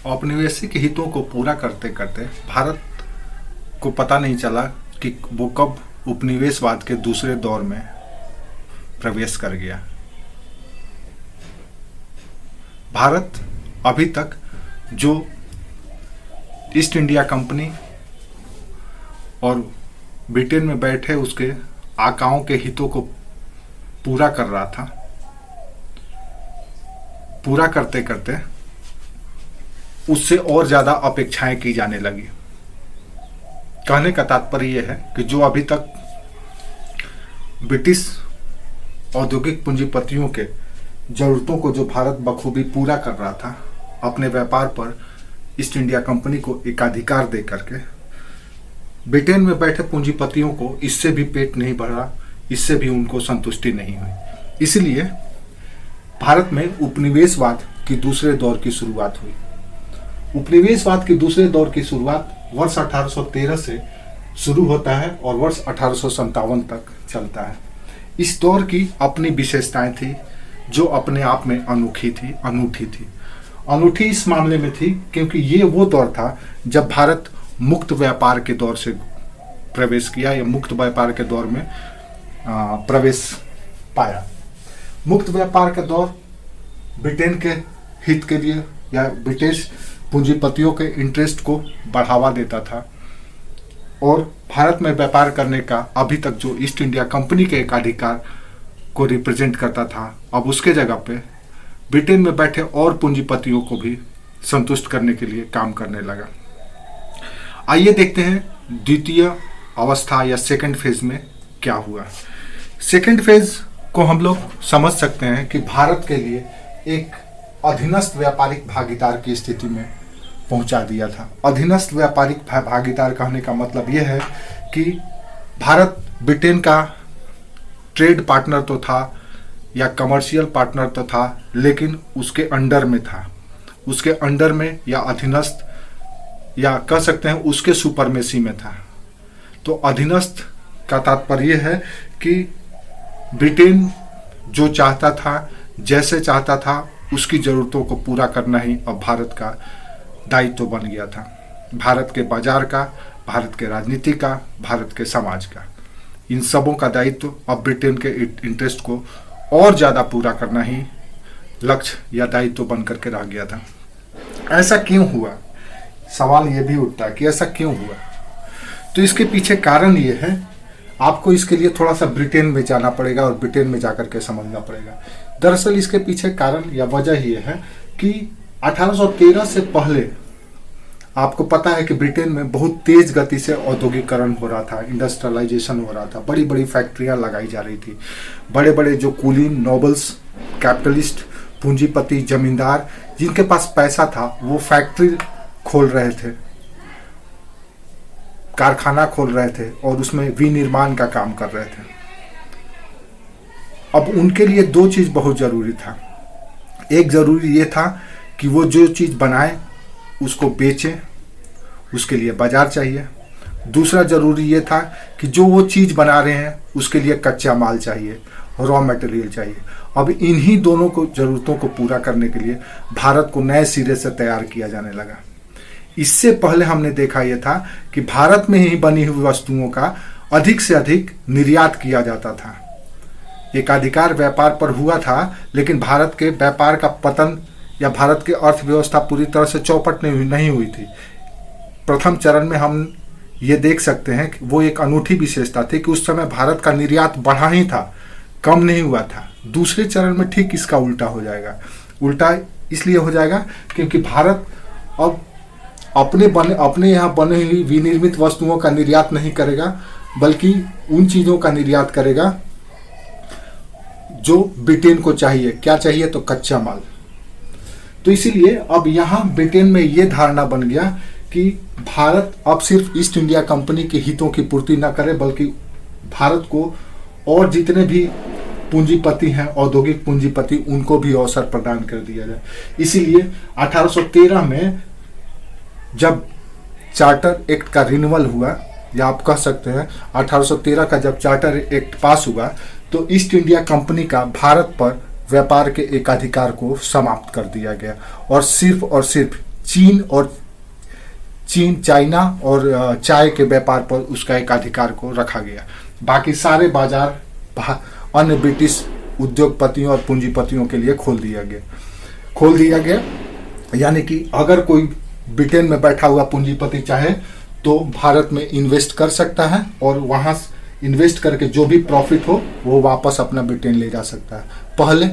औपनिवेशिक हितों को पूरा करते करते भारत को पता नहीं चला कि वो कब उपनिवेशवाद के दूसरे दौर में प्रवेश कर गया। भारत अभी तक जो ईस्ट इंडिया कंपनी और ब्रिटेन में बैठे उसके आकाओं के हितों को पूरा कर रहा था, पूरा करते करते उससे और ज्यादा अपेक्षाएं की जाने लगी। कहने का तात्पर्य यह है कि जो अभी तक ब्रिटिश औद्योगिक पूंजीपतियों के जरूरतों को जो भारत बखूबी पूरा कर रहा था, अपने व्यापार पर ईस्ट इंडिया कंपनी को एकाधिकार दे करके, ब्रिटेन में बैठे पूंजीपतियों को इससे भी पेट नहीं भरा, इससे भी उनको संतुष्टि नहीं हुई। इसलिए भारत में उपनिवेशवाद की दूसरे दौर की शुरुआत हुई। उपनिवेशवाद के दूसरे दौर की शुरुआत वर्ष 1813 से शुरू होता है और वर्ष 1857 तक चलता है। इस दौर की अपनी विशेषताएं थी जो अपने आप में अनूठी थी। अनूठी इस मामले में थी क्योंकि ये वो दौर था जब भारत मुक्त व्यापार के दौर से प्रवेश किया या मुक्त व्यापार के दौर में प्रवेश पाया। मुक्त व्यापार का दौर ब्रिटेन के हित के लिए या ब्रिटिश पूंजीपतियों के इंटरेस्ट को बढ़ावा देता था और भारत में व्यापार करने का अभी तक जो ईस्ट इंडिया कंपनी के एकाधिकार को रिप्रेजेंट करता था, अब उसके जगह पे ब्रिटेन में बैठे और पूंजीपतियों को भी संतुष्ट करने के लिए काम करने लगा। आइए देखते हैं द्वितीय अवस्था या सेकंड फेज में क्या हुआ। सेकंड फेज को हम लोग समझ सकते हैं कि भारत के लिए एक अधीनस्थ व्यापारिक भागीदार की स्थिति में पहुंचा दिया था। अधीनस्थ व्यापारिक भागीदार कहने का मतलब यह है कि भारत ब्रिटेन का ट्रेड पार्टनर तो था या कमर्शियल पार्टनर तो था, लेकिन उसके अंडर में था, उसके अंडर में या अधीनस्थ या कह सकते हैं उसके सुपरमेसी में था। तो अधीनस्थ का तात्पर्य है कि ब्रिटेन जो चाहता था, जैसे चाहता था, उसकी जरूरतों को पूरा करना ही अब भारत का दायित्व बन गया था। भारत के बाजार का, भारत के राजनीति का, भारत के समाज का, इन सबों का दायित्व अब ब्रिटेन के इंटरेस्ट को और ज़्यादा पूरा करना ही लक्ष्य या दायित्व बन करके रह गया था। ऐसा क्यों हुआ? सवाल ये भी उठता है कि ऐसा क्यों हुआ। तो इसके पीछे कारण ये है, आपको इसके लिए थोड़ा सा ब्रिटेन में जाना पड़ेगा और ब्रिटेन में जाकर के समझना पड़ेगा। दरअसल इसके पीछे कारण या वजह ये है कि 1813 से पहले आपको पता है कि ब्रिटेन में बहुत तेज गति से औद्योगिकरण हो रहा था, इंडस्ट्रियलाइजेशन हो रहा था, बड़ी बड़ी फैक्ट्रियां लगाई जा रही थी। बड़े बड़े जो कुलीन, नोबल्स, कैपिटलिस्ट, पूंजीपति, जमींदार जिनके पास पैसा था वो फैक्ट्री खोल रहे थे, कारखाना खोल रहे थे और उसमें विनिर्माण का काम कर रहे थे। अब उनके लिए दो चीज बहुत जरूरी था। एक जरूरी ये था कि वो जो चीज बनाए उसको बेचें, उसके लिए बाजार चाहिए। दूसरा जरूरी ये था कि जो वो चीज बना रहे हैं उसके लिए कच्चा माल चाहिए, रॉ मटेरियल चाहिए। अब इन्हीं दोनों को जरूरतों को पूरा करने के लिए भारत को नए सिरे से तैयार किया जाने लगा। इससे पहले हमने देखा यह था कि भारत में ही बनी हुई वस्तुओं का अधिक से अधिक निर्यात किया जाता था। एकाधिकार व्यापार पर हुआ था, लेकिन भारत के व्यापार का पतन या भारत की अर्थव्यवस्था पूरी तरह से चौपट नहीं हुई थी। प्रथम चरण में हम ये देख सकते हैं कि वो एक अनूठी विशेषता थी कि उस समय भारत का निर्यात बढ़ा ही था, कम नहीं हुआ था। दूसरे चरण में ठीक इसका उल्टा हो जाएगा। उल्टा इसलिए हो जाएगा क्योंकि भारत अब अपने यहाँ बने हुई विनिर्मित वस्तुओं का निर्यात नहीं करेगा, बल्कि उन चीज़ों का निर्यात करेगा जो ब्रिटेन को चाहिए। क्या चाहिए? तो कच्चा माल। तो इसीलिए अब यहाँ ब्रिटेन में ये धारणा बन गया कि भारत अब सिर्फ ईस्ट इंडिया कंपनी के हितों की पूर्ति न करे, बल्कि भारत को और जितने भी पूंजीपति हैं, औद्योगिक पूंजीपति, उनको भी अवसर प्रदान कर दिया जाए। इसीलिए 1813 में जब चार्टर एक्ट का रिन्यूअल हुआ, या आप कह सकते हैं 1813 का जब चार्टर एक्ट पास हुआ, तो ईस्ट इंडिया कंपनी का भारत पर व्यापार के एकाधिकार को समाप्त कर दिया गया और सिर्फ चाइना और चाय के व्यापार पर उसका एक अधिकार को रखा गया। बाकी सारे बाजार अन्य ब्रिटिश उद्योगपतियों और पूंजीपतियों के लिए खोल दिया गया। यानी कि अगर कोई ब्रिटेन में बैठा हुआ पूंजीपति चाहे तो भारत में इन्वेस्ट कर सकता है और वहां इन्वेस्ट करके जो भी प्रॉफिट हो वो वापस अपना ब्रिटेन ले जा सकता है। पहले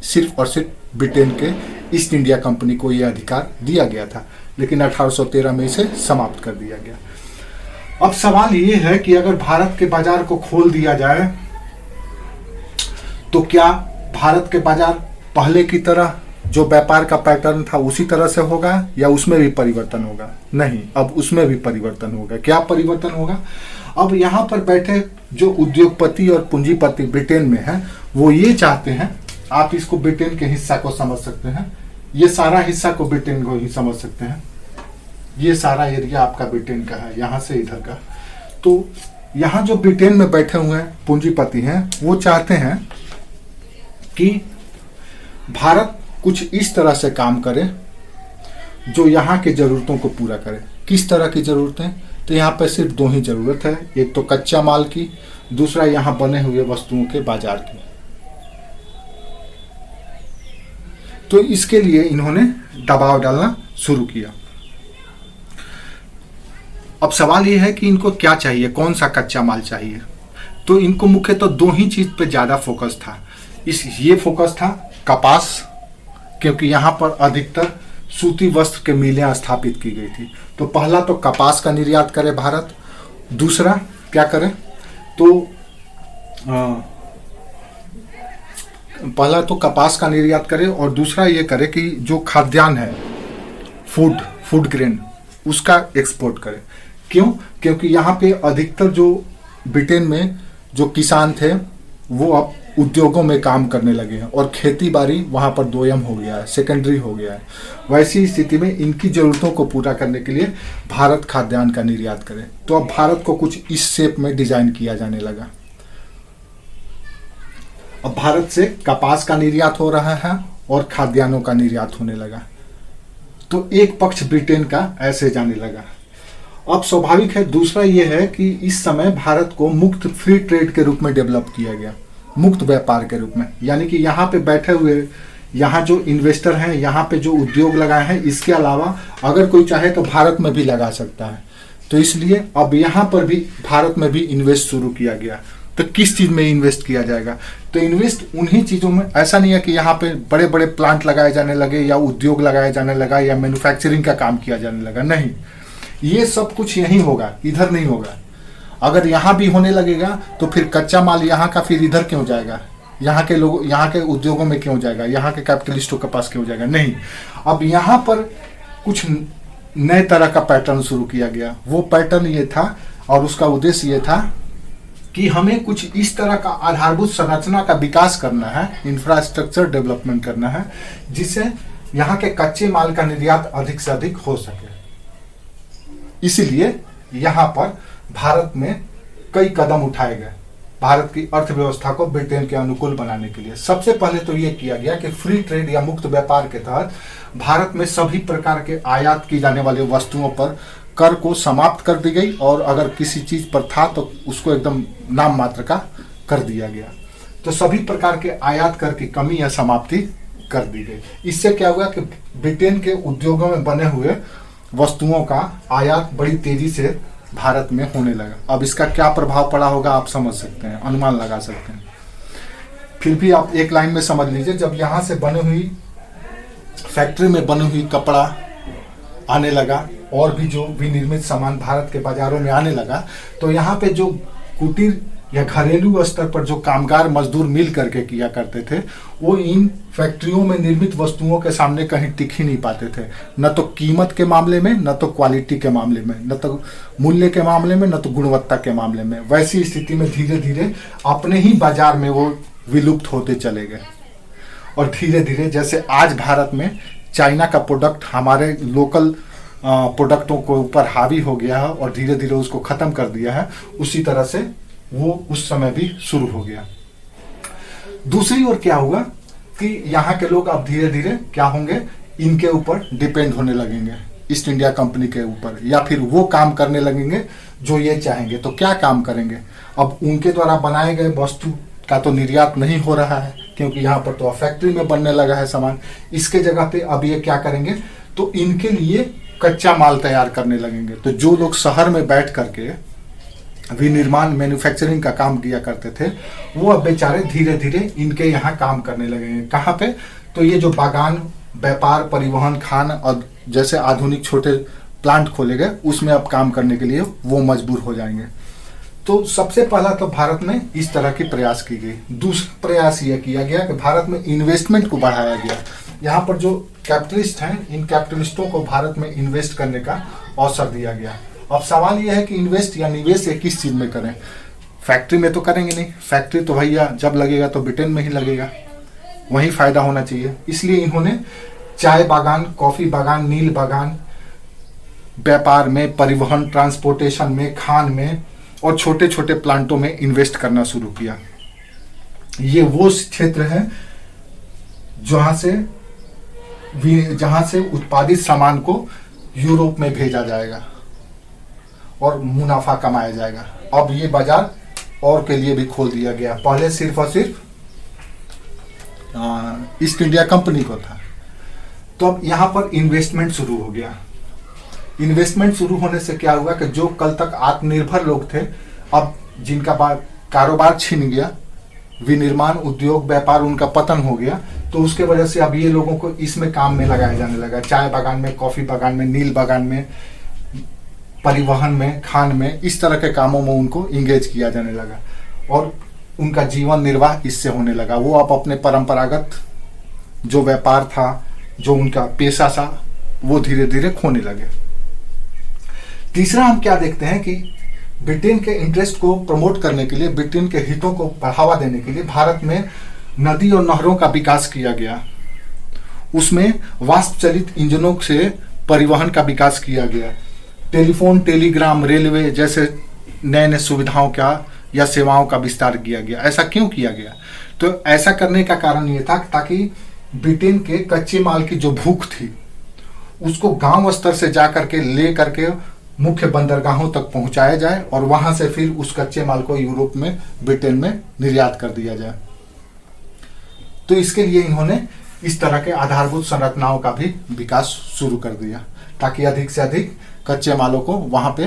सिर्फ और सिर्फ ब्रिटेन के ईस्ट इंडिया कंपनी को यह अधिकार दिया गया था, लेकिन 1813 में इसे समाप्त कर दिया गया। अब सवाल ये है कि अगर भारत के बाजार को खोल दिया जाए तो क्या भारत के बाजार पहले की तरह जो व्यापार का पैटर्न था उसी तरह से होगा या उसमें भी परिवर्तन होगा? नहीं, अब उसमें भी परिवर्तन होगा। क्या परिवर्तन होगा? अब यहाँ पर बैठे जो उद्योगपति और पूंजीपति ब्रिटेन में हैं वो ये चाहते हैं, आप इसको ब्रिटेन के हिस्सा को समझ सकते हैं, ये सारा हिस्सा को ब्रिटेन को ही समझ सकते हैं, ये सारा एरिया आपका ब्रिटेन का है, यहाँ से इधर का। तो यहाँ जो ब्रिटेन में बैठे हुए पूंजीपति हैं वो चाहते हैं कि भारत कुछ इस तरह से काम करे जो यहाँ के जरूरतों को पूरा करे। किस तरह की जरूरतें? तो यहाँ पे सिर्फ दो ही जरूरत है, एक तो कच्चा माल की, दूसरा यहाँ बने हुए वस्तुओं के बाजार की। तो इसके लिए इन्होंने दबाव डालना शुरू किया। अब सवाल यह है कि इनको क्या चाहिए, कौन सा कच्चा माल चाहिए? तो इनको मुख्यतः दो ही चीज पे ज्यादा फोकस था। ये फोकस था कपास, क्योंकि यहाँ पर अधिकतर सूती वस्त्र के मिलें स्थापित की गई थी। तो पहला तो कपास का निर्यात करे भारत, दूसरा क्या करे तो पहला तो कपास का निर्यात करे और दूसरा ये करे कि जो खाद्यान्न है, फूड ग्रेन, उसका एक्सपोर्ट करे। क्यों? क्योंकि यहाँ पे अधिकतर जो ब्रिटेन में जो किसान थे वो अब उद्योगों में काम करने लगे हैं और खेती बाड़ी वहाँ पर दोयम हो गया है, सेकेंडरी हो गया है। वैसी स्थिति में इनकी जरूरतों को पूरा करने के लिए भारत खाद्यान्न का निर्यात करे। तो अब भारत को कुछ इस शेप में डिजाइन किया जाने लगा। अब भारत से कपास का निर्यात हो रहा है और खाद्यान्नों का निर्यात होने लगा। तो एक पक्ष ब्रिटेन का ऐसे जाने लगा। अब स्वाभाविक है दूसरा यह है कि इस समय भारत को मुक्त फ्री ट्रेड के रूप में डेवलप किया गया, मुक्त व्यापार के रूप में। यानी कि यहाँ पे बैठे हुए, यहाँ जो इन्वेस्टर हैं, यहाँ पे जो उद्योग लगाए हैं, इसके अलावा अगर कोई चाहे तो भारत में भी लगा सकता है। तो इसलिए अब यहाँ पर भी भारत में भी इन्वेस्ट शुरू किया गया। तो किस चीज में इन्वेस्ट किया जाएगा? तो इन्वेस्ट उन्हीं चीजों में। ऐसा नहीं है कि यहाँ पे बड़े बड़े प्लांट लगाए जाने लगे या उद्योग लगाए जाने लगा या मैन्युफैक्चरिंग का काम किया जाने लगा, नहीं, ये सब कुछ यहीं होगा, इधर नहीं होगा। अगर यहाँ भी होने लगेगा तो फिर कच्चा माल यहाँ का फिर इधर क्यों जाएगा? यहाँ के लोग, यहाँ के उद्योगों में क्यों जाएगा? यहाँ के कैपिटलिस्टों के पास क्यों जाएगा? नहीं, अब यहाँ पर कुछ नए तरह का पैटर्न शुरू किया गया। वो पैटर्न ये था और उसका उद्देश्य ये था कि हमें कुछ इस तरह का आधारभूत संरचना का विकास करना है, इंफ्रास्ट्रक्चर डेवलपमेंट करना है, जिससे यहाँ के कच्चे माल का निर्यात अधिक से अधिक हो सके। इसीलिए यहाँ पर भारत में कई कदम उठाए गए भारत की अर्थव्यवस्था को ब्रिटेन के अनुकूल बनाने के लिए। सबसे पहले तो ये किया गया कि फ्री ट्रेड या मुक्त व्यापार के तहत भारत में सभी प्रकार के आयात की जाने वाली वस्तुओं पर कर को समाप्त कर दी गई और अगर किसी चीज पर था तो उसको एकदम नाम मात्र का कर दिया गया। तो सभी प्रकार के आयात कर की कमी या समाप्ति कर दी गई। इससे क्या हुआ कि ब्रिटेन के उद्योगों में बने हुए वस्तुओं का आयात बड़ी तेजी से भारत में होने लगा। अब इसका क्या प्रभाव पड़ा होगा आप समझ सकते हैं, अनुमान लगा सकते हैं। फिर भी आप एक लाइन में समझ लीजिए, जब यहाँ से बनी हुई फैक्ट्री में बनी हुई कपड़ा आने लगा और भी जो विनिर्मित सामान भारत के बाजारों में आने लगा, तो यहाँ पे जो कुटीर या घरेलू स्तर पर जो कामगार मजदूर मिल करके किया करते थे, वो इन फैक्ट्रियों में निर्मित वस्तुओं के सामने कहीं टिक ही नहीं पाते थे, न तो कीमत के मामले में, न तो क्वालिटी के मामले में, न तो मूल्य के मामले में, न तो गुणवत्ता के मामले में। वैसी स्थिति में धीरे धीरे अपने ही बाजार में वो विलुप्त होते चले गए। और धीरे धीरे जैसे आज भारत में चाइना का प्रोडक्ट हमारे लोकल प्रोडक्टों के ऊपर हावी हो गया है और धीरे धीरे उसको खत्म कर दिया है, उसी तरह से वो उस समय भी शुरू हो गया। दूसरी ओर क्या होगा कि यहाँ के लोग अब धीरे धीरे क्या होंगे, इनके ऊपर डिपेंड होने लगेंगे, ईस्ट इंडिया कंपनी के ऊपर, या फिर वो काम करने लगेंगे जो ये चाहेंगे। तो क्या काम करेंगे? अब उनके द्वारा बनाए गए वस्तु का तो निर्यात नहीं हो रहा है, क्योंकि यहाँ पर तो फैक्ट्री में बनने लगा है सामान। इसके जगह पे अब ये क्या करेंगे, तो इनके लिए कच्चा माल तैयार करने लगेंगे। तो जो लोग शहर में बैठ करके विनिर्माण मैन्युफैक्चरिंग का काम किया करते थे, वो अब बेचारे धीरे धीरे इनके यहाँ काम करने लगेंगे। कहाँ पे? तो ये जो बागान, व्यापार, परिवहन, खान और जैसे आधुनिक छोटे प्लांट खोले गए, उसमें अब काम करने के लिए वो मजबूर हो जाएंगे। तो सबसे पहला तो भारत में इस तरह की प्रयास की गई। दूसरा प्रयास यह किया गया कि भारत में इन्वेस्टमेंट को बढ़ाया गया। यहाँ पर जो कैपिटलिस्ट हैं, इन कैपिटलिस्टों को भारत में इन्वेस्ट करने का अवसर दिया गया। अब सवाल यह है कि इन्वेस्ट या निवेश किस चीज में करें? फैक्ट्री में तो करेंगे नहीं, फैक्ट्री तो भैया जब लगेगा तो ब्रिटेन में ही लगेगा, वहीं फायदा होना चाहिए। इसलिए इन्होंने चाय बागान, कॉफी बागान, नील बागान, व्यापार में, परिवहन, ट्रांसपोर्टेशन में, खान में और छोटे छोटे प्लांटों में इन्वेस्ट करना शुरू किया। ये वो क्षेत्र है जहां से उत्पादित सामान को यूरोप में भेजा जाएगा और मुनाफा कमाया जाएगा। अब ये बाजार और के लिए भी खोल दिया गया। पहले सिर्फ और सिर्फ ईस्ट इंडिया कंपनी को था। तो अब यहाँ पर इन्वेस्टमेंट शुरू हो गया। इन्वेस्टमेंट शुरू होने से क्या हुआ कि जो कल तक आत्मनिर्भर लोग थे, अब जिनका कारोबार छिन गया, विनिर्माण उद्योग व्यापार उनका पतन हो गया, तो उसके वजह से अब ये लोगों को इसमें काम में लगाया जाने लगा। चाय बागान में, कॉफी बागान में, नील बागान में, परिवहन में, खान में, इस तरह के कामों में उनको इंगेज किया जाने लगा और उनका जीवन निर्वाह इससे होने लगा। वो अब अपने परंपरागत जो व्यापार था, जो उनका पेशा था, वो धीरे धीरे खोने लगे। तीसरा हम क्या देखते हैं कि ब्रिटेन के इंटरेस्ट को प्रमोट करने के लिए, ब्रिटेन के हितों को बढ़ावा देने के लिए भारत में नदी और नहरों का विकास किया गया। उसमें वाष्प चलित इंजनों से परिवहन का विकास किया गया। टेलीफोन, टेलीग्राम, रेलवे जैसे नए नए सुविधाओं का या सेवाओं का विस्तार किया गया। ऐसा क्यों किया गया? तो ऐसा करने का कारण ये था ताकि ब्रिटेन के कच्चे माल की जो भूख थी उसको गांव स्तर से जा करके ले करके मुख्य बंदरगाहों तक पहुंचाया जाए और वहां से फिर उस कच्चे माल को यूरोप में, ब्रिटेन में निर्यात कर दिया जाए। तो इसके लिए इन्होंने इस तरह के आधारभूत संरचनाओं का भी विकास शुरू कर दिया ताकि अधिक से अधिक कच्चे मालों को वहां पे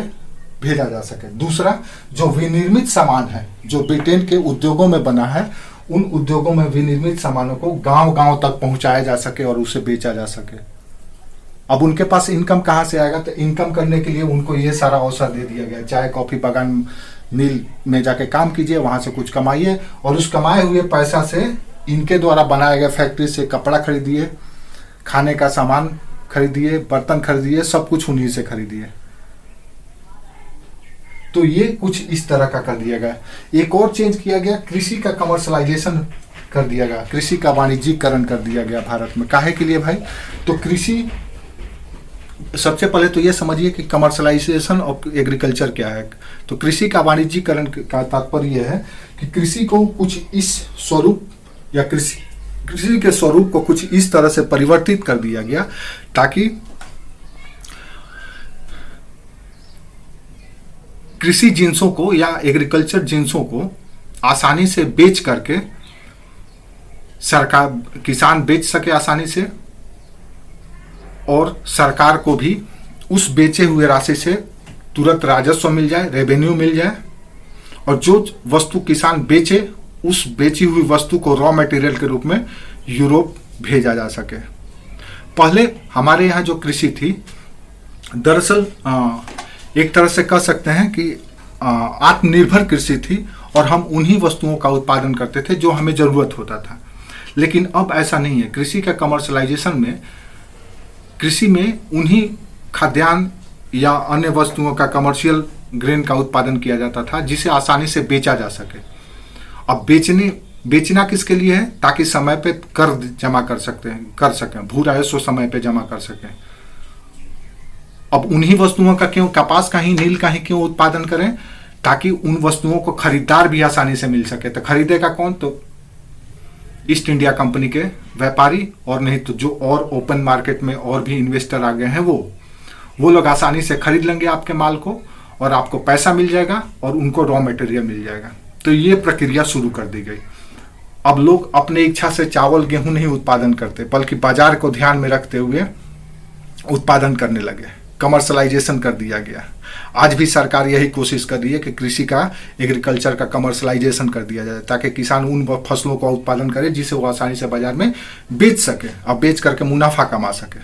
भेजा जा सके। दूसरा, जो विनिर्मित सामान है जो ब्रिटेन के उद्योगों में बना है, उन उद्योगों में विनिर्मित सामानों को गांव गांव तक पहुंचाया जा सके और उसे बेचा जा सके। अब उनके पास इनकम कहां से आएगा? तो इनकम करने के लिए उनको ये सारा अवसर दे दिया गया। चाय कॉफी बागान, नील में जाके काम कीजिए, वहां से कुछ कमाइए और उस कमाए हुए पैसा से इनके द्वारा बनाए गए फैक्ट्री से कपड़ा खरीदिए, खाने का सामान खरीदिए, बर्तन खरीदिए, सब कुछ उन्हीं से खरीदिए। तो ये कुछ इस तरह का कर दिया गया। एक और चेंज किया गया, कृषि का कमर्शलाइजेशन कर दिया गया, कृषि का वाणिज्यीकरण कर दिया गया भारत में। काहे के लिए भाई? तो कृषि, सबसे पहले तो ये समझिए कि कमर्शलाइजेशन ऑफ एग्रीकल्चर क्या है। तो कृषि का वाणिज्यीकरण का तात्पर्य यह है कि कृषि को कुछ इस स्वरूप या कृषि के स्वरूप को कुछ इस तरह से परिवर्तित कर दिया गया ताकि कृषि जिन्सों को या एग्रीकल्चर जिन्सों को आसानी से बेच करके सरकार, किसान बेच सके आसानी से और सरकार को भी उस बेचे हुए राशि से तुरंत राजस्व मिल जाए, रेवेन्यू मिल जाए और जो वस्तु किसान बेचे उस बेची हुई वस्तु को रॉ मटेरियल के रूप में यूरोप भेजा जा सके। पहले हमारे यहाँ जो कृषि थी, दरअसल एक तरह से कह सकते हैं कि आत्मनिर्भर कृषि थी और हम उन्हीं वस्तुओं का उत्पादन करते थे जो हमें जरूरत होता था। लेकिन अब ऐसा नहीं है। कृषि का कमर्शलाइजेशन में कृषि में उन्हीं खाद्यान्न या अन्य वस्तुओं का, कमर्शियल ग्रेन का उत्पादन किया जाता था जिसे आसानी से बेचा जा सके। अब बेचना किसके लिए है? ताकि समय पे कर जमा कर सकें, भू राजस्व समय पे जमा कर सकें। अब उन्हीं वस्तुओं का क्यों, कपास का ही, नील का ही क्यों उत्पादन करें? ताकि उन वस्तुओं को खरीदार भी आसानी से मिल सके। तो खरीदेगा कौन? तो ईस्ट इंडिया कंपनी के व्यापारी और नहीं तो जो और ओपन मार्केट में और भी इन्वेस्टर आ गए हैं वो लोग आसानी से खरीद लेंगे आपके माल को और आपको पैसा मिल जाएगा और उनको रॉ मटेरियल मिल जाएगा। तो ये प्रक्रिया शुरू कर दी गई। अब लोग अपने इच्छा से चावल गेहूं नहीं उत्पादन करते, बल्कि बाजार को ध्यान में रखते हुए उत्पादन करने लगे, कमर्शलाइजेशन कर दिया गया। आज भी सरकार यही कोशिश कर रही है कि कृषि का, एग्रीकल्चर का कमर्शलाइजेशन कर दिया जाए, ताकि किसान उन फसलों का उत्पादन करे जिसे वो आसानी से बाजार में बेच सके और बेच करके मुनाफा कमा सके।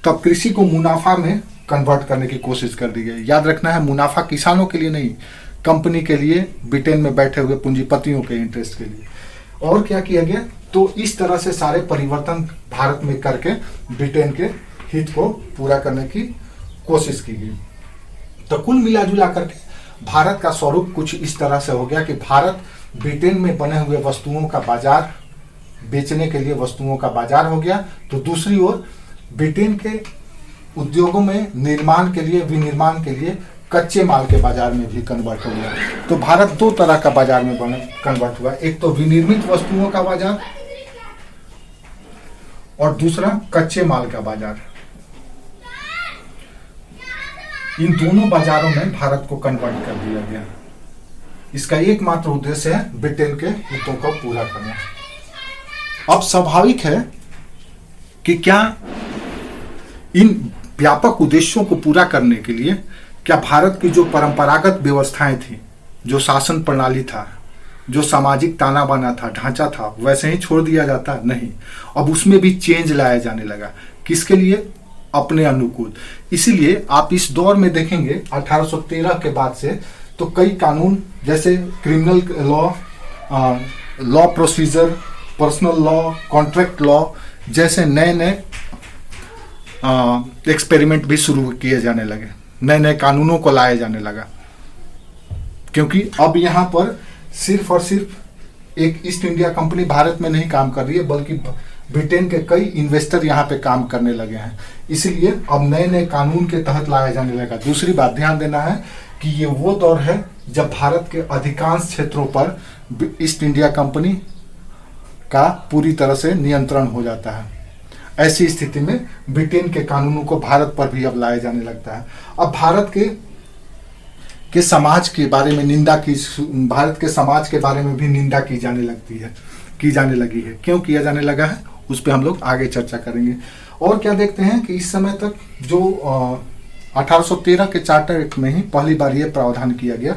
तो अब कृषि को मुनाफा में कन्वर्ट करने की कोशिश कर दी गई। याद रखना है, मुनाफा किसानों के लिए नहीं, कंपनी के लिए, ब्रिटेन में बैठे हुए पूंजीपतियों के इंटरेस्ट के लिए। और क्या किया गया, तो इस तरह से सारे परिवर्तन भारत में करके ब्रिटेन के हित को पूरा करने की कोशिश की गई। तो कुल मिला जुला करके भारत का स्वरूप कुछ इस तरह से हो गया कि भारत ब्रिटेन में बने हुए वस्तुओं का बाजार, बेचने के लिए वस्तुओं का बाजार हो गया। तो दूसरी ओर ब्रिटेन के उद्योगों में निर्माण के लिए, विनिर्माण के लिए कच्चे माल के बाजार में भी कन्वर्ट हो गया। तो भारत दो तरह का बाजार में कन्वर्ट हुआ, एक तो विनिर्मित वस्तुओं का बाजार और दूसरा कच्चे माल का बाजार। इन दोनों बाजारों में भारत को कन्वर्ट कर दिया गया। इसका एकमात्र उद्देश्य है ब्रिटेन के हितों को पूरा करना। अब स्वाभाविक है कि क्या इन व्यापक उद्देश्यों को पूरा करने के लिए क्या भारत की जो परंपरागत व्यवस्थाएं थी, जो शासन प्रणाली था, जो सामाजिक ताना बाना था, ढांचा था, वैसे ही छोड़ दिया जाता? नहीं, अब उसमें भी चेंज लाया जाने लगा। किसके लिए? अपने अनुकूल। इसीलिए आप इस दौर में देखेंगे 1813 के बाद से तो कई कानून, जैसे criminal law, law procedure, personal law, contract law जैसे नए नए एक्सपेरिमेंट भी शुरू किए जाने लगे, नए नए कानूनों को लाया जाने लगा। क्योंकि अब यहाँ पर सिर्फ और सिर्फ एक ईस्ट इंडिया कंपनी भारत में नहीं काम कर रही है, बल्कि ब्रिटेन के कई इन्वेस्टर यहाँ पे काम करने लगे हैं। इसीलिए अब नए नए कानून के तहत लाया जाने लगा। दूसरी बात ध्यान देना है कि ये वो दौर है जब भारत के अधिकांश क्षेत्रों पर ईस्ट इंडिया कंपनी का पूरी तरह से नियंत्रण हो जाता है। ऐसी स्थिति में ब्रिटेन के कानूनों को भारत पर भी अब लाया जाने लगता है। अब भारत के समाज के बारे में निंदा की, भारत के समाज के बारे में भी निंदा की जाने लगी है। क्यों किया जाने लगा है, उस पर हम लोग आगे चर्चा करेंगे। और क्या देखते हैं कि इस समय तक जो 1813 के चार्टर एक्ट में ही पहली बार ये प्रावधान किया गया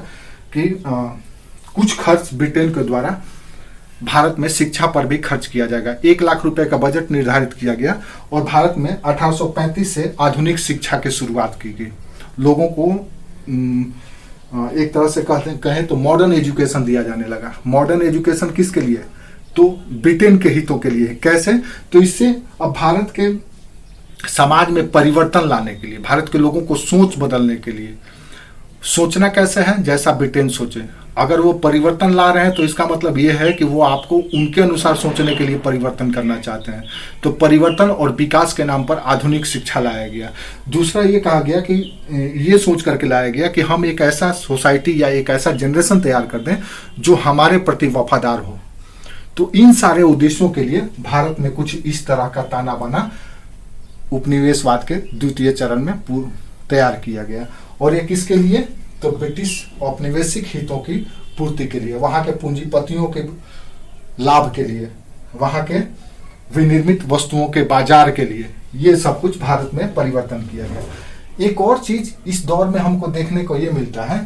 कि कुछ खर्च ब्रिटेन के द्वारा भारत में शिक्षा पर भी खर्च किया जाएगा। 1 लाख रुपए का बजट निर्धारित किया गया और भारत में 1835 से आधुनिक शिक्षा की शुरुआत की गई। लोगों को एक तरह से कहें तो मॉडर्न एजुकेशन दिया जाने लगा। मॉडर्न एजुकेशन किसके लिए? तो ब्रिटेन के हितों के लिए। कैसे? तो इससे अब भारत के समाज में परिवर्तन लाने के लिए, भारत के लोगों को सोच बदलने के लिए, सोचना कैसे है? जैसा ब्रिटेन सोचे। अगर वो परिवर्तन ला रहे हैं तो इसका मतलब ये है कि वो आपको उनके अनुसार सोचने के लिए परिवर्तन करना चाहते हैं। तो परिवर्तन और विकास के नाम पर आधुनिक शिक्षा लाया गया। दूसरा ये कहा गया कि ये सोच करके लाया गया कि हम एक ऐसा सोसाइटी या एक ऐसा जनरेशन तैयार कर दें जो हमारे प्रति वफादार हो। तो इन सारे उद्देश्यों के लिए भारत में कुछ इस तरह का ताना बाना उपनिवेशवाद के द्वितीय चरण में तैयार किया गया। और ये किसके लिए? तो ब्रिटिश औपनिवेशिक हितों की पूर्ति के लिए, वहां के पूंजीपतियों के लाभ के लिए, वहां के विनिर्मित वस्तुओं के बाजार के लिए, ये सब कुछ भारत में परिवर्तन किया गया। एक और चीज इस दौर में हमको देखने को ये मिलता है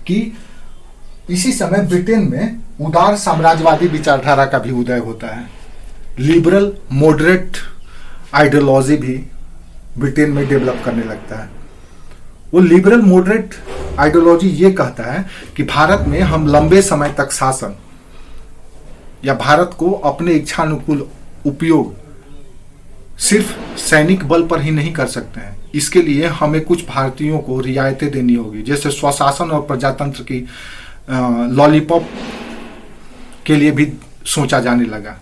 कि इसी समय ब्रिटेन में उदार साम्राज्यवादी विचारधारा का भी उदय होता है। लिबरल मॉडरेट आइडियोलॉजी भी ब्रिटेन में डेवलप करने लगता है। वो लिबरल मॉडरेट आइडियोलॉजी ये कहता है कि भारत में हम लंबे समय तक शासन या भारत को अपने इच्छानुकूल उपयोग सिर्फ सैनिक बल पर ही नहीं कर सकते हैं। इसके लिए हमें कुछ भारतीयों को रियायतें देनी होगी, जैसे स्वशासन और प्रजातंत्र की लॉलीपॉप के लिए भी सोचा जाने लगा।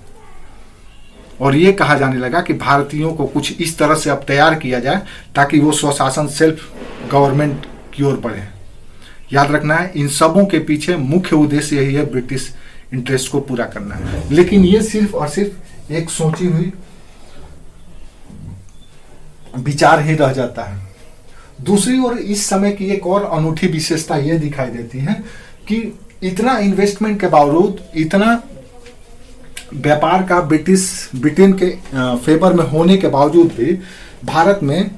और ये कहा जाने लगा कि भारतीयों को कुछ इस तरह से अब तैयार किया जाए ताकि वो स्वशासन, सेल्फ गवर्नमेंट की ओर बढ़े। याद रखना है, इन सबों के पीछे मुख्य उद्देश्य यही है, ब्रिटिश इंटरेस्ट को पूरा करना है। लेकिन ये सिर्फ और सिर्फ एक सोची हुई विचार ही रह जाता है। दूसरी ओर इस समय की एक और अनूठी विशेषता यह दिखाई देती है कि इतना इन्वेस्टमेंट के बावजूद, इतना व्यापार का ब्रिटेन के फेवर में होने के बावजूद भी भारत में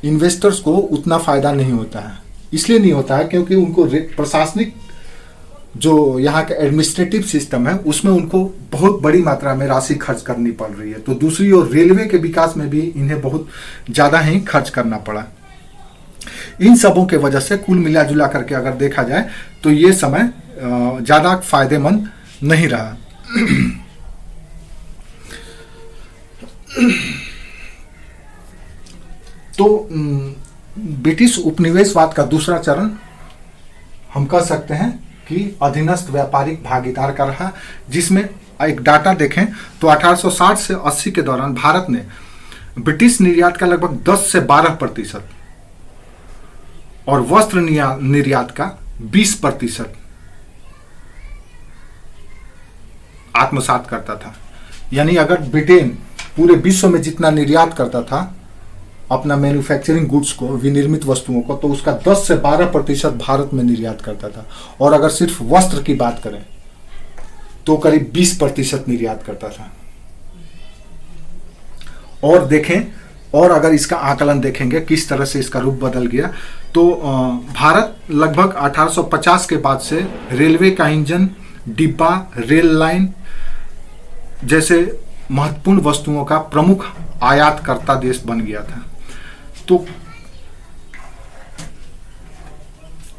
इन्वेस्टर्स को उतना फायदा नहीं होता है। इसलिए नहीं होता है क्योंकि उनको प्रशासनिक जो यहाँ का एडमिनिस्ट्रेटिव सिस्टम है उसमें उनको बहुत बड़ी मात्रा में राशि खर्च करनी पड़ रही है। तो दूसरी ओर रेलवे के विकास में भी इन्हें बहुत ज़्यादा ही खर्च करना पड़ा। इन सबों के वजह से कुल मिला जुला करके अगर देखा जाए तो ये समय ज़्यादा फायदेमंद नहीं रहा। तो ब्रिटिश उपनिवेशवाद का दूसरा चरण हम कह सकते हैं कि अधीनस्थ व्यापारिक भागीदार का रहा, जिसमें एक डाटा देखें तो 1860 से 80 के दौरान भारत ने ब्रिटिश निर्यात का लगभग 10 से 12% और वस्त्र निर्यात का 20% आत्मसात करता था। यानी अगर ब्रिटेन पूरे विश्व में जितना निर्यात करता था अपना मैन्युफैक्चरिंग गुड्स को, विनिर्मित वस्तुओं को, तो उसका 10 से 12% भारत में निर्यात करता था। और अगर सिर्फ वस्त्र की बात करें तो करीब 20% निर्यात करता था। और देखें, और अगर इसका आकलन देखेंगे किस तरह से इसका रूप बदल गया, तो भारत लगभग 1850 के बाद से रेलवे का इंजन, डिब्बा, रेल लाइन जैसे महत्वपूर्ण वस्तुओं का प्रमुख आयातकर्ता देश बन गया था। तो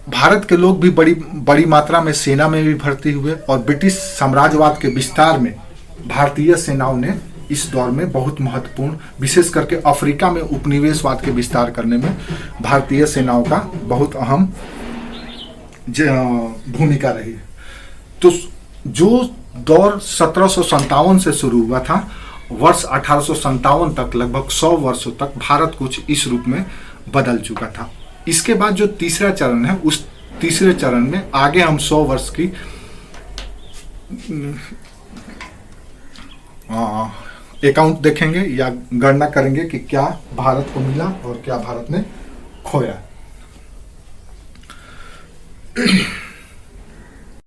भारत के लोग भी बड़ी मात्रा में सेना में भी भर्ती हुए और ब्रिटिश साम्राज्यवाद के विस्तार में भारतीय सेनाओं ने इस दौर में बहुत महत्वपूर्ण, विशेष करके अफ्रीका में उपनिवेशवाद के विस्तार करने में भारतीय सेनाओं का बहुत अहम भूमिका रही। तो जो दौर 1757 से शुरू हुआ था, वर्ष 1857 तक, लगभग 100 वर्षों तक भारत कुछ इस रूप में बदल चुका था। इसके बाद जो तीसरा चरण है, उस तीसरे चरण में आगे हम 100 वर्ष की अकाउंट देखेंगे या गणना करेंगे कि क्या भारत को मिला और क्या भारत ने खोया।